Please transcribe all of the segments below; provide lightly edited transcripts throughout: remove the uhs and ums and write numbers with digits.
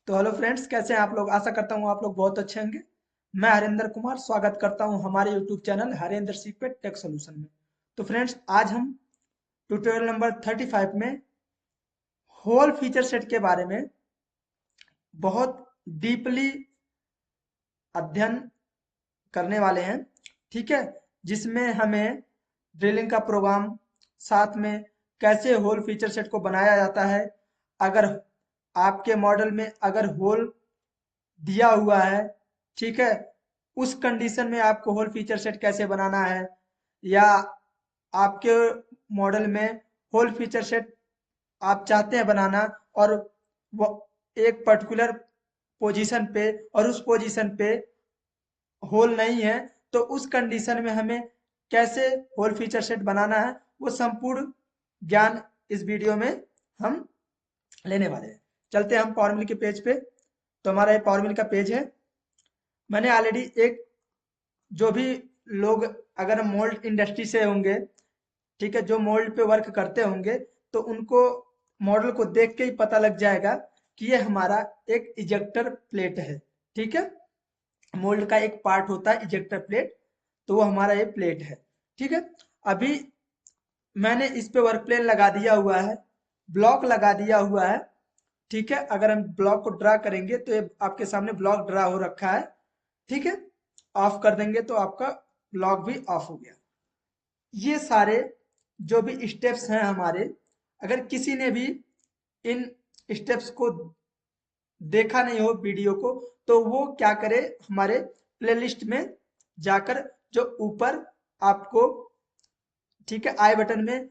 तो hello friends, कैसे हैं आप लोग। आशा करता हूँ आप लोग बहुत अच्छे होंगे। मैं हरेंद्र कुमार स्वागत करता हूँ हमारे यूट्यूब चैनल हरेंद्र सीपेट टेक सोल्यूशन में। तो फ्रेंड्स, आज हम ट्यूटोरियल नंबर 35 में होल फीचर सेट के बारे में बहुत डीपली अध्ययन करने वाले हैं। ठीक है, जिसमें हमें ड्रिलिंग का प्रोग्राम, साथ में कैसे होल फीचर सेट को बनाया जाता है, अगर आपके मॉडल में अगर होल दिया हुआ है, ठीक है, उस कंडीशन में आपको होल फीचर सेट कैसे बनाना है, या आपके मॉडल में होल फीचर सेट आप चाहते हैं बनाना और वो एक पर्टिकुलर पोजीशन पे और उस पोजीशन पे होल नहीं है, तो उस कंडीशन में हमें कैसे होल फीचर सेट बनाना है, वो संपूर्ण ज्ञान इस वीडियो में हम लेने वाले हैं। चलते हैं हम पावर मिल के पेज पे। तो हमारा ये पावर मिल का पेज है। मैंने ऑलरेडी एक, जो भी लोग अगर मोल्ड इंडस्ट्री से होंगे, ठीक है, जो मोल्ड पे वर्क करते होंगे, तो उनको मॉडल को देख के ही पता लग जाएगा कि ये हमारा एक इजेक्टर प्लेट है। ठीक है, मोल्ड का एक पार्ट होता है इजेक्टर प्लेट, तो वो हमारा ये प्लेट है। ठीक है, अभी मैंने इस पे वर्क प्लेन लगा दिया हुआ है, ब्लॉक लगा दिया हुआ है। ठीक है, अगर हम ब्लॉक को ड्रा करेंगे तो ये आपके सामने ब्लॉक ड्रा हो रखा है। ठीक है, ऑफ कर देंगे तो आपका ब्लॉक भी ऑफ हो गया। ये सारे जो भी स्टेप्स हैं हमारे, अगर किसी ने भी इन स्टेप्स को देखा नहीं हो वीडियो को, तो वो क्या करे, हमारे प्लेलिस्ट में जाकर, जो ऊपर आपको, ठीक है, आई बटन में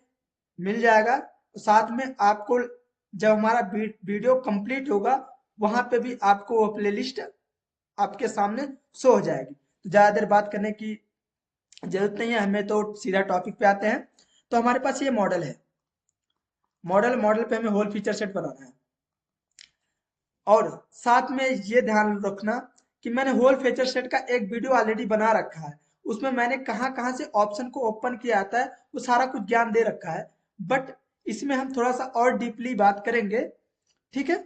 मिल जाएगा। साथ में आपको जब हमारा वीडियो कंप्लीट होगा, वहां पे भी आपको वो प्लेलिस्ट आपके सामने शो हो जाएगी। तो ज्यादा देर बात करने की जरूरत नहीं है हमें, तो सीधा टॉपिक पे आते हैं। तो हमारे पास ये मॉडल है। मॉडल पे हमें होल फीचर सेट बनाना है, और साथ में ये ध्यान रखना कि मैंने होल फीचर सेट का एक वीडियो ऑलरेडी बना रखा है। उसमें मैंने कहाँ कहाँ से ऑप्शन को ओपन किया जाता है, वो सारा कुछ ज्ञान दे रखा है। बट इसमें हम थोड़ा सा और डीपली बात करेंगे। ठीक है,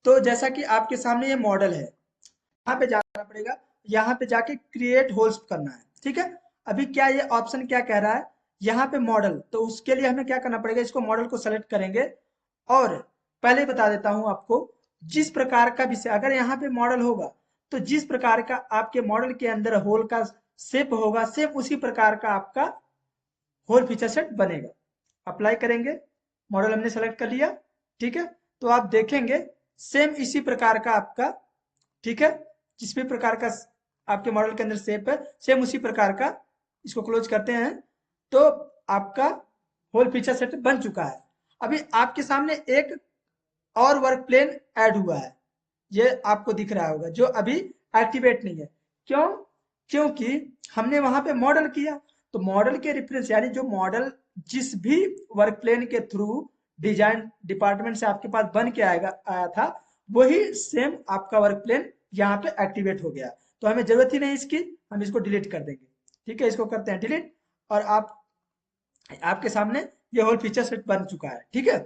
तो जैसा कि आपके सामने ये मॉडल है, यहाँ पे जाना पड़ेगा, यहाँ पे जाके क्रिएट होल्स करना है। ठीक है, अभी क्या ये ऑप्शन क्या कह रहा है, यहाँ पे मॉडल, तो उसके लिए हमें क्या करना पड़ेगा, इसको मॉडल को सेलेक्ट करेंगे। और पहले बता देता हूं आपको, जिस प्रकार का विषय अगर यहाँ पे मॉडल होगा, तो जिस प्रकार का आपके मॉडल के अंदर होल का शेप होगा, सेम उसी प्रकार का आपका होल फीचर सेट बनेगा। अप्लाई करेंगे, मॉडल हमने सेलेक्ट कर लिया। ठीक है, तो आप देखेंगे सेम इसी प्रकार का आपका, ठीक है, जिस भी प्रकार का आपके मॉडल के अंदर शेप है, सेम उसी प्रकार का। इसको क्लोज करते हैं, तो आपका होल फीचर सेट बन चुका है। अभी आपके सामने एक और वर्क प्लेन ऐड हुआ है, ये आपको दिख रहा होगा, जो अभी एक्टिवेट नहीं है। क्यों? क्योंकि हमने वहां पे मॉडल किया, तो मॉडल के रेफरेंस, यानी जो मॉडल जिस भी वर्क प्लेन के थ्रू डिजाइन डिपार्टमेंट से आपके पास बन के आया था, वही सेम आपका वर्क प्लेन यहाँ पे एक्टिवेट हो गया। तो हमें जरूरत ही नहीं इसकी, हम इसको डिलीट कर देंगे। ठीक है, इसको करते हैं डिलीट, और आपके सामने ये होल फीचर सेट बन चुका है। ठीक है,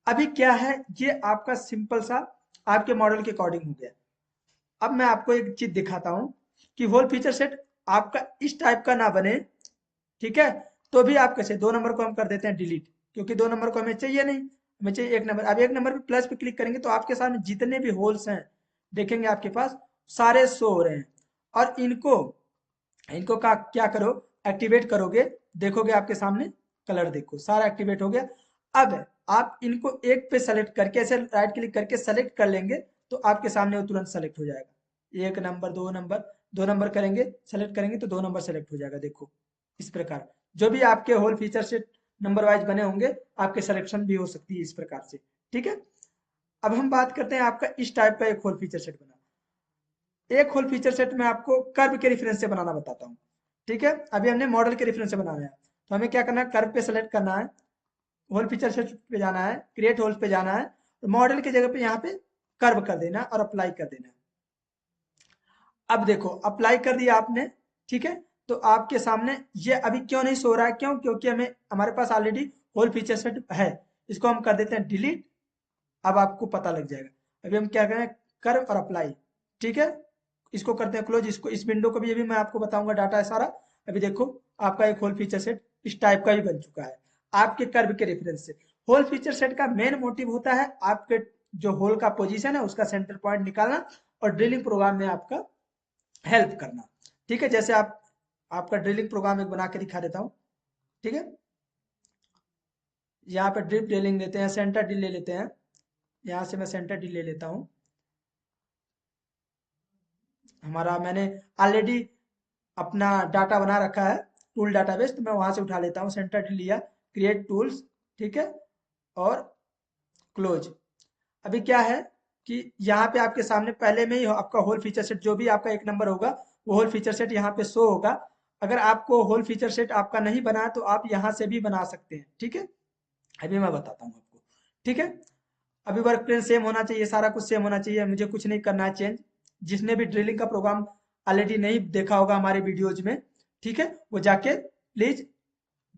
अभी क्या है, ये आपका सिंपल सा आपके मॉडल के अकॉर्डिंग हो गया। अब मैं आपको एक चीज दिखाता हूं कि होल फीचर सेट आपका इस टाइप का ना बने, ठीक है, तो भी आप कैसे, 2 नंबर को हम कर देते हैं डिलीट, क्योंकि 2 नंबर को हमें चाहिए नहीं, हमें चाहिए 1 नंबर। अब 1 नंबर पे प्लस पे क्लिक करेंगे तो आपके सामने जितने भी होल्स हैं, देखेंगे आपके पास सारे शो हो रहे हैं। और इनको इनको का क्या करो, एक्टिवेट करोगे, देखोगे आपके सामने कलर देखो सारा एक्टिवेट हो गया। अब आप इनको एक पे सेलेक्ट करके, ऐसे राइट क्लिक करके सेलेक्ट कर लेंगे, तो आपके सामने वो तुरंत सेलेक्ट हो जाएगा। 1 नंबर, 2 नंबर, 2 नंबर करेंगे, सेलेक्ट करेंगे तो 2 नंबर सेलेक्ट हो जाएगा। देखो इस प्रकार जो भी आपके whole feature set number wise बने होंगे, आपके सिलेक्शन भी हो सकती है इस प्रकार से। ठीक है, अब हम बात करते हैं आपका इस टाइप का एक होल फीचर सेट बना। एक होल फीचर सेट में आपको कर्व के रेफरेंस से बनाना बताता हूँ। ठीक है, अभी हमने मॉडल के रेफरेंस से बनाना है, तो हमें क्या करना है, कर्व पे सेलेक्ट करना है, होल फीचर सेट पे जाना है, क्रिएट होल्स पे जाना है, तो मॉडल की जगह पे यहाँ पे कर्व कर देना और अप्लाई कर देना है। अब देखो अप्लाई कर दिया आपने, ठीक है, तो आपके सामने ये अभी क्यों नहीं सो रहा है, क्यों? क्योंकि हमें, हमारे पास ऑलरेडी होल फीचर सेट है। इसको हम कर देते हैं डिलीट, अब आपको पता लग जाएगा। अभी हम क्या करें, कर्व और अप्लाई। ठीक है, इसको करते हैं क्लोज। इसको, इस विंडो को भी, ये भी मैं आपको बताऊंगा डाटा है सारा। अभी देखो आपका एक होल फीचर सेट इस टाइप का भी बन चुका है आपके कर्व के रेफरेंस से। होल फीचर सेट का मेन मोटिव होता है आपके जो होल का पोजीशन है उसका सेंटर पॉइंट निकालना और ड्रिलिंग प्रोग्राम में आपका हेल्प करना। ठीक है, जैसे आप आपका ड्रिलिंग प्रोग्राम एक बना के दिखा देता हूँ। ठीक है, यहाँ पे ड्रिप ड्रिलिंग लेते हैं, सेंटर ड्रिल ले लेते हैं। यहाँ से मैं सेंटर ड्रिल ले लेता हूँ। हमारा मैंने ऑलरेडी अपना डाटा बना रखा है टूल डाटाबेस, तो मैं वहां से उठा लेता हूँ। सेंटर ड्रिल लिया, क्रिएट टूल्स, ठीक है, और क्लोज। अभी क्या है कि यहाँ पे आपके सामने पहले में ही आपका होल फीचर सेट जो भी आपका एक नंबर होगा वो होल फीचर सेट यहाँ पे शो होगा। अगर आपको होल फीचर सेट आपका नहीं बना है तो आप यहाँ से भी बना सकते हैं। ठीक है, अभी मैं बताता हूँ आपको। ठीक है, अभी वर्क प्लेन सेम होना चाहिए, सारा कुछ सेम होना चाहिए, मुझे कुछ नहीं करना है चेंज। जिसने भी ड्रिलिंग का प्रोग्राम ऑलरेडी नहीं देखा होगा हमारे वीडियोज में, ठीक है, वो जाके प्लीज,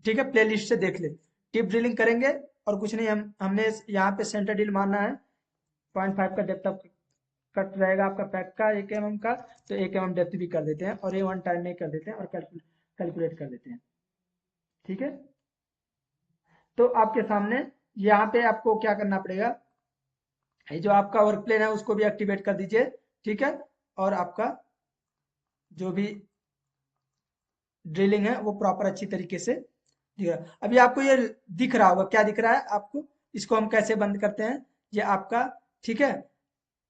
ठीक है, प्ले लिस्ट से देख ले। टिप ड्रिलिंग करेंगे और कुछ नहीं, हमने यहाँ पे सेंटर ड्रिल मारना है। 0.5 का डेप्थ ऑफ कट रहेगा आपका पैक का 1 mm का, तो 1 mm डेप्थ भी कर देते हैं और ये वन टाइम में कर देते हैं और कैलकुलेट कर देते हैं। ठीक है, तो आपके सामने यहाँ पे आपको क्या करना पड़ेगा, ये जो आपका वर्क प्लेन है उसको भी एक्टिवेट कर दीजिए। ठीक है, और आपका जो भी ड्रिलिंग है वो प्रॉपर अच्छी तरीके से दिख रहा है। अभी आपको ये दिख रहा होगा, क्या दिख रहा है आपको, इसको हम कैसे बंद करते हैं, ये आपका। ठीक है,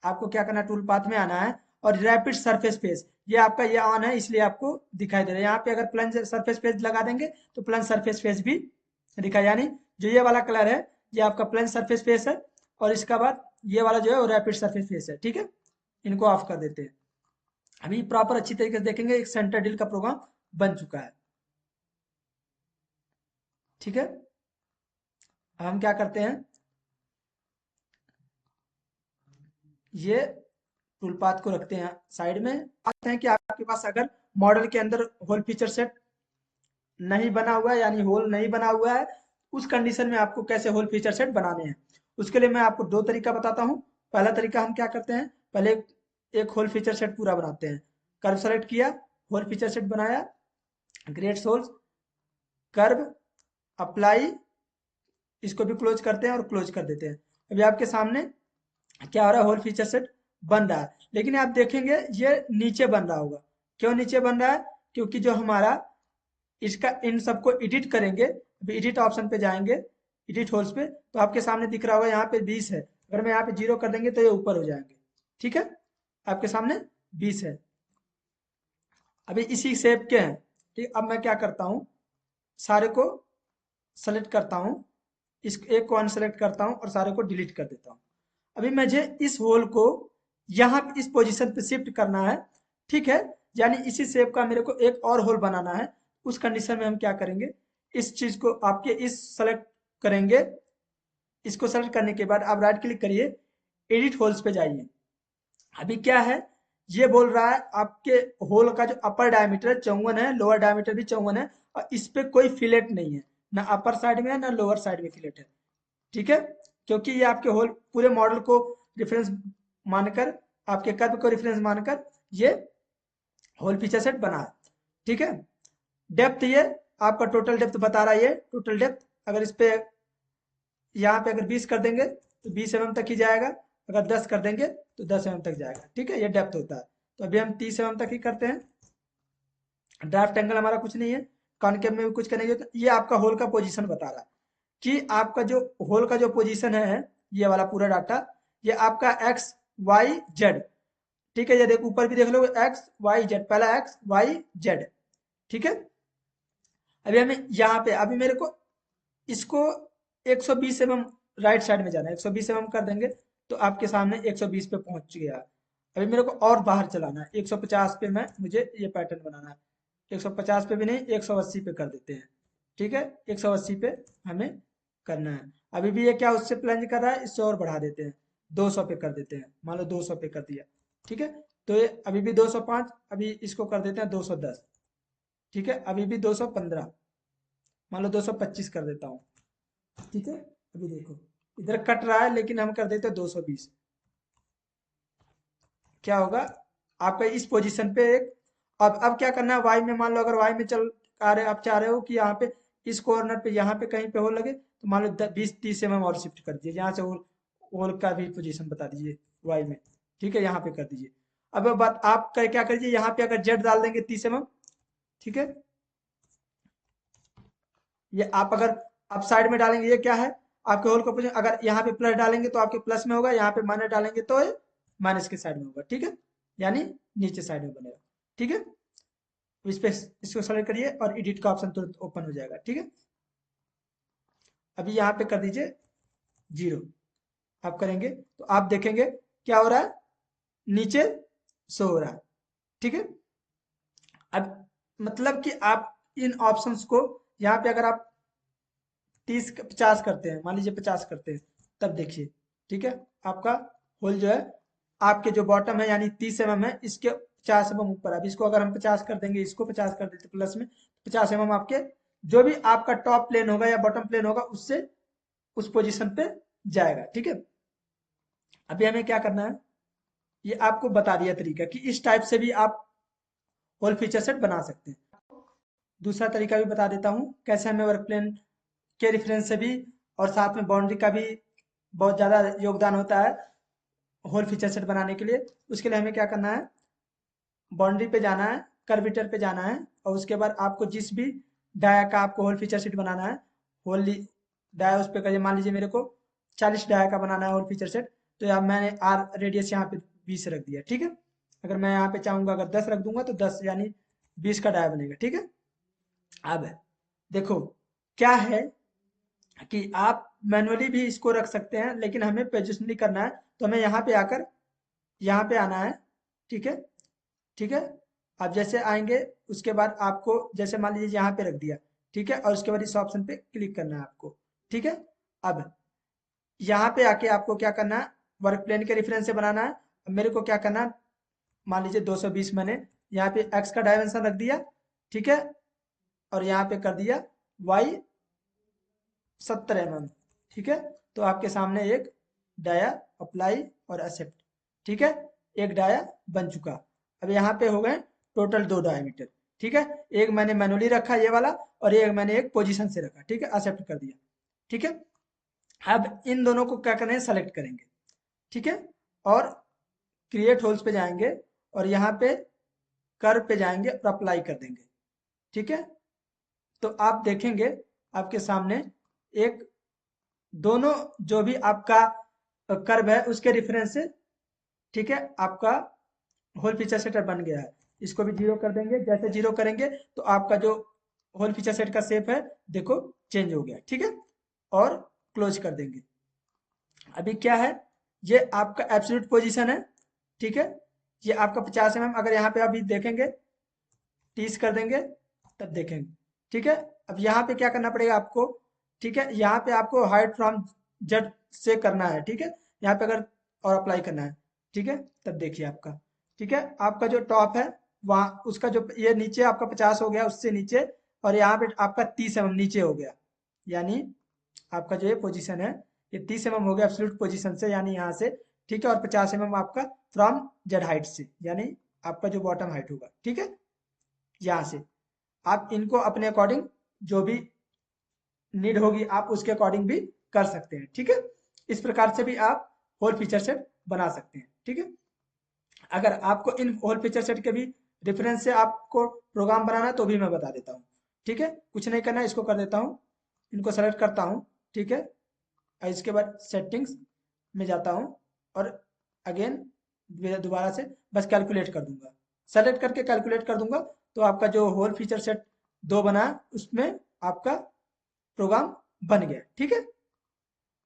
आपको क्या करना है, टूल पाथ में आना है और रैपिड सरफेस फेस, ये आपका ये ऑन है इसलिए आपको दिखाई दे रहा है। यहाँ पे अगर प्लंज सरफेस फेस लगा देंगे तो प्लंज सरफेस फेस भी दिखाई, यानी जो ये वाला कलर है ये आपका प्लंज सरफेस फेस है और इसका बाद ये वाला जो है वो रैपिड सरफेस फेस है। ठीक है, इनको ऑफ कर देते हैं। अभी प्रॉपर अच्छी तरीके से देखेंगे एक सेंटर डील का प्रोग्राम बन चुका है। ठीक है, अब हम क्या करते हैं, ये टूल पाथ को रखते हैं साइड में। आते हैं कि आपके पास अगर मॉडल के अंदर होल फीचर सेट नहीं बना हुआ है, यानी होल नहीं बना हुआ है, उस कंडीशन में आपको कैसे होल फीचर सेट बनाने हैं। उसके लिए मैं आपको दो तरीका बताता हूँ। पहला तरीका हम क्या करते हैं, पहले एक होल फीचर सेट पूरा बनाते हैं। कर्व सेलेक्ट किया, होल फीचर सेट बनाया, ग्रेड सोल्स, कर्व, अप्लाई, इसको भी क्लोज करते हैं और क्लोज कर देते हैं। अभी आपके सामने क्या हो रहा है, होल फीचर सेट बन रहा है, लेकिन आप देखेंगे ये नीचे बन रहा होगा। क्यों नीचे बन रहा है, क्योंकि जो हमारा इसका इन सबको एडिट करेंगे, अभी एडिट ऑप्शन पे जाएंगे, एडिट होल्स पे, तो आपके सामने दिख रहा होगा यहाँ पे 20 है। अगर मैं यहाँ पे 0 कर देंगे तो ये ऊपर हो जाएंगे। ठीक है, आपके सामने 20 है, अभी इसी शेप के हैं। ठीक, अब मैं क्या करता हूँ, सारे को सेलेक्ट करता हूँ, इस एक को अनसेलेक्ट करता हूँ और सारे को डिलीट कर देता हूँ। अभी मुझे इस होल को यहाँ इस पोजीशन पे शिफ्ट करना है। ठीक है, यानी इसी शेप का मेरे को एक और होल बनाना है। उस कंडीशन में हम क्या करेंगे, इस चीज को आपके इस सेलेक्ट करेंगे। इसको सेलेक्ट करने के बाद आप राइट क्लिक करिए, एडिट होल्स पे जाइए। अभी क्या है, ये बोल रहा है आपके होल का जो अपर डायमीटर 54 है, लोअर डायमीटर भी 54 है और इस पे कोई फिलेट नहीं है, ना अपर साइड में है ना लोअर साइड में फिलेट है। ठीक है, क्योंकि ये आपके होल पूरे मॉडल को रेफरेंस मानकर, आपके कर्व को रेफरेंस मानकर ये होल फीचर सेट बना है। ठीक है, डेप्थ ये आपका टोटल डेप्थ बता रहा है, ये टोटल डेप्थ अगर इस पे यहाँ पे अगर 20 कर देंगे तो 20 mm तक ही जाएगा, अगर 10 कर देंगे तो 10 mm तक जाएगा। ठीक है, ये डेप्थ होता है। तो अभी हम 30 mm तक ही करते हैं। ड्राफ्ट एंगल हमारा कुछ नहीं है, कॉनकेव में भी कुछ करेंगे तो ये आपका होल का पोजीशन बता रहा है कि आपका जो होल का जो पोजीशन है, ये वाला पूरा डाटा, ये आपका एक्स वाई जेड। ठीक है, ये देखो ऊपर भी देख लो, एक्स वाई जेड, पहला एक्स वाई जेड। ठीक है, अभी हमें यहाँ पे, अभी मेरे को इसको 120 mm राइट साइड में जाना है, 120 mm कर देंगे तो आपके सामने 120 पे पहुंच गया। अभी मेरे को और बाहर चलाना है, 150 पे मैं, मुझे ये पैटर्न बनाना है। 150 पे भी नहीं, 180 पे कर देते हैं। ठीक है, 180 पे हमें करना है। अभी भी ये क्या उससे प्लंज कर रहा है, इससे और बढ़ा देते हैं, 200 पे कर देते हैं, मान लो 200 पे कर दिया। ठीक है, तो ये अभी भी 205, अभी इसको कर देते हैं 210। ठीक है, अभी भी 215, मान लो 225 कर देता हूँ। ठीक है, अभी देखो इधर कट रहा है लेकिन हम कर देते हैं 220। क्या होगा आपका इस पोजीशन पे एक, अब क्या करना है, वाई में मान लो अगर वाई में चल आ रहे आप चाह रहे हो कि यहाँ पे इस कॉर्नर पे यहाँ पे कहीं पे होल लगे, तो मान लो 20-30 mm और शिफ्ट कर दीजिए, यहाँ से होल होल का भी पोजीशन बता दीजिए वाई में, ठीक है, यहाँ पे कर दीजिए। अब बात आप क्या करिए, यहाँ पे अगर जेड डाल देंगे 30 mm, ठीक है, ये आप अगर आप साइड में डालेंगे ये क्या है आपके होल का पोजीशन, अगर यहाँ पे प्लस डालेंगे तो आपके प्लस में होगा, यहाँ पे माइनस डालेंगे तो ये माइनस के साइड में होगा, ठीक है, यानी नीचे साइड में बनेगा, ठीक है। इस पे इसको सेलेक्ट करिए और एडिट का ऑप्शन तुरंत ओपन हो जाएगा, ठीक है। अभी यहाँ पे कर दीजिए 0, आप करेंगे तो आप देखेंगे क्या हो रहा है, नीचे शो हो रहा है, ठीक है। अब मतलब कि आप इन ऑप्शंस को यहाँ पे अगर आप 30-50 करते हैं, मान लीजिए 50 करते हैं, तब देखिए, ठीक है, आपका होल जो है आपके जो बॉटम है यानी 30 mm है, इसके 50 mm ऊपर। अब इसको अगर हम 50 कर देंगे, इसको 50 कर देते प्लस में, 50 mm आपके जो भी आपका टॉप प्लेन होगा या बॉटम प्लेन होगा उससे उस पोजीशन पे जाएगा, ठीक है। अभी हमें क्या करना है, ये आपको बता दिया तरीका कि इस टाइप से भी आप होल फीचर सेट बना सकते हैं। दूसरा तरीका भी बता देता हूँ कैसे हमें वर्क प्लेन के रेफरेंस से भी और साथ में बाउंड्री का भी बहुत ज़्यादा योगदान होता है होल फीचर सेट बनाने के लिए। उसके लिए हमें क्या करना है, बाउंड्री पे जाना है, कर्वेचर पे जाना है, और उसके बाद आपको जिस भी डाया का आपको होल फीचर सेट बनाना है, होल डाया उस पर करिए, मान लीजिए मेरे को 40 डाया का बनाना है होल फीचर सेट, तो अब मैंने आर रेडियस यहाँ पे 20 रख दिया, ठीक है। अगर मैं यहाँ पे चाहूंगा अगर 10 रख दूंगा तो 10 यानी 20 का डाया बनेगा, ठीक है। अब देखो क्या है कि आप मैनुअली भी इसको रख सकते हैं, लेकिन हमें पोजिशनली करना है, तो हमें यहाँ पे आकर यहाँ पे आना है, ठीक है, ठीक है। आप जैसे आएंगे उसके बाद आपको जैसे मान लीजिए यहाँ पे रख दिया, ठीक है, और उसके बाद इस ऑप्शन पे क्लिक करना है आपको, ठीक है। अब यहाँ पे आके आपको क्या करना है, वर्क प्लेन के रेफरेंस से बनाना है। अब मेरे को क्या करना है, मान लीजिए 220 मैंने यहाँ पे एक्स का डायमेंशन रख दिया, ठीक है, और यहाँ पे कर दिया वाई 70 mm, ठीक है। तो आपके सामने एक डाया अप्लाई और एक्सेप्ट, ठीक है, एक डाया बन चुका। अब यहाँ पे हो गए टोटल 2 डायमीटर, ठीक है। एक मैंने मैनुअली रखा ये वाला, और एक मैंने एक पोजीशन से रखा, ठीक है, एक्सेप्ट कर दिया, ठीक है। अब इन दोनों को क्या करें, सेलेक्ट करेंगे, ठीक है, और क्रिएट होल्स पे जाएंगे और यहाँ पे कर्व पे जाएंगे और अप्लाई कर देंगे, ठीक है। तो आप देखेंगे आपके सामने एक दोनों जो भी आपका कर्व है उसके रेफरेंस से, ठीक है, आपका होल फीचर सेट बन गया है। इसको भी 0 कर देंगे, जैसे 0 करेंगे तो आपका जो होल फीचर सेट का शेप है देखो चेंज हो गया, ठीक है, और क्लोज कर देंगे। अभी क्या है, ये आपका एब्सोल्यूट पोजीशन है, ठीक है, ये आपका 50 mm, अगर यहाँ पे अभी देखेंगे 30 कर देंगे तब देखेंगे, ठीक है। अब यहाँ पे क्या करना पड़ेगा आपको, ठीक है, यहाँ पे आपको हाइड फ्रॉम जेड से करना है, ठीक है, यहाँ पे अगर और अप्लाई करना है, ठीक है, तब देखिए आपका, ठीक है, आपका जो टॉप है वहाँ उसका जो ये नीचे आपका 50 हो गया उससे नीचे, और यहाँ पे आपका 30 mm नीचे हो गया, यानी आपका जो ये पोजीशन है ये 30 mm हो गया एब्सोल्यूट पोजीशन से, यानी यहाँ से, ठीक है, और 50 mm आपका फ्रॉम जेड हाइट से, यानी आपका जो बॉटम हाइट होगा, ठीक है, यहाँ से आप इनको अपने अकॉर्डिंग जो भी नीड होगी आप उसके अकॉर्डिंग भी कर सकते हैं, ठीक है। इस प्रकार से भी आप होल फीचर सेट बना सकते हैं, ठीक है। अगर आपको इन होल फीचर सेट के भी रेफरेंस से आपको प्रोग्राम बनाना है तो भी मैं बता देता हूँ, ठीक है। कुछ नहीं करना, इसको कर देता हूँ, इनको सेलेक्ट करता हूँ, ठीक है, और इसके बाद सेटिंग्स में जाता हूँ और अगेन दोबारा से बस कैलकुलेट कर दूंगा, सेलेक्ट करके कैलकुलेट कर दूंगा, तो आपका जो होल फीचर सेट 2 बना है उसमें आपका प्रोग्राम बन गया, ठीक है।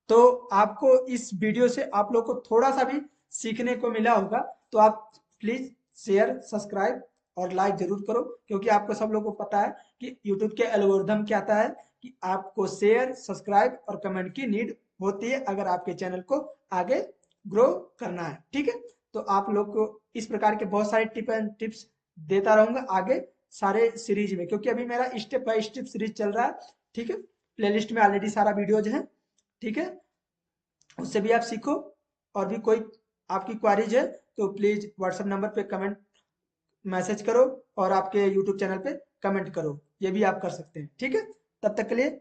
तो आपको इस वीडियो से आप लोग को थोड़ा सा भी सीखने को मिला होगा, तो आप प्लीज शेयर सब्सक्राइब और लाइक जरूर करो, क्योंकि आपको सब लोगों को पता है कि यूट्यूब के एल्गोरिथम क्या आता है कि आपको शेयर सब्सक्राइब और कमेंट की नीड होती है अगर आपके चैनल को आगे ग्रो करना है, ठीक है। तो आप लोग को इस प्रकार के बहुत सारे टिप एंड टिप्स देता रहूंगा आगे सारे सीरीज में, क्योंकि अभी मेरा स्टेप बाय स्टेप सीरीज चल रहा है, ठीक है। प्लेलिस्ट में ऑलरेडी सारा वीडियोज है, ठीक है, उससे भी आप सीखो और भी कोई आपकी क्वारीज है तो प्लीज व्हाट्सएप नंबर पे कमेंट मैसेज करो और आपके यूट्यूब चैनल पे कमेंट करो, ये भी आप कर सकते हैं। ठीक है, तब तक के लिए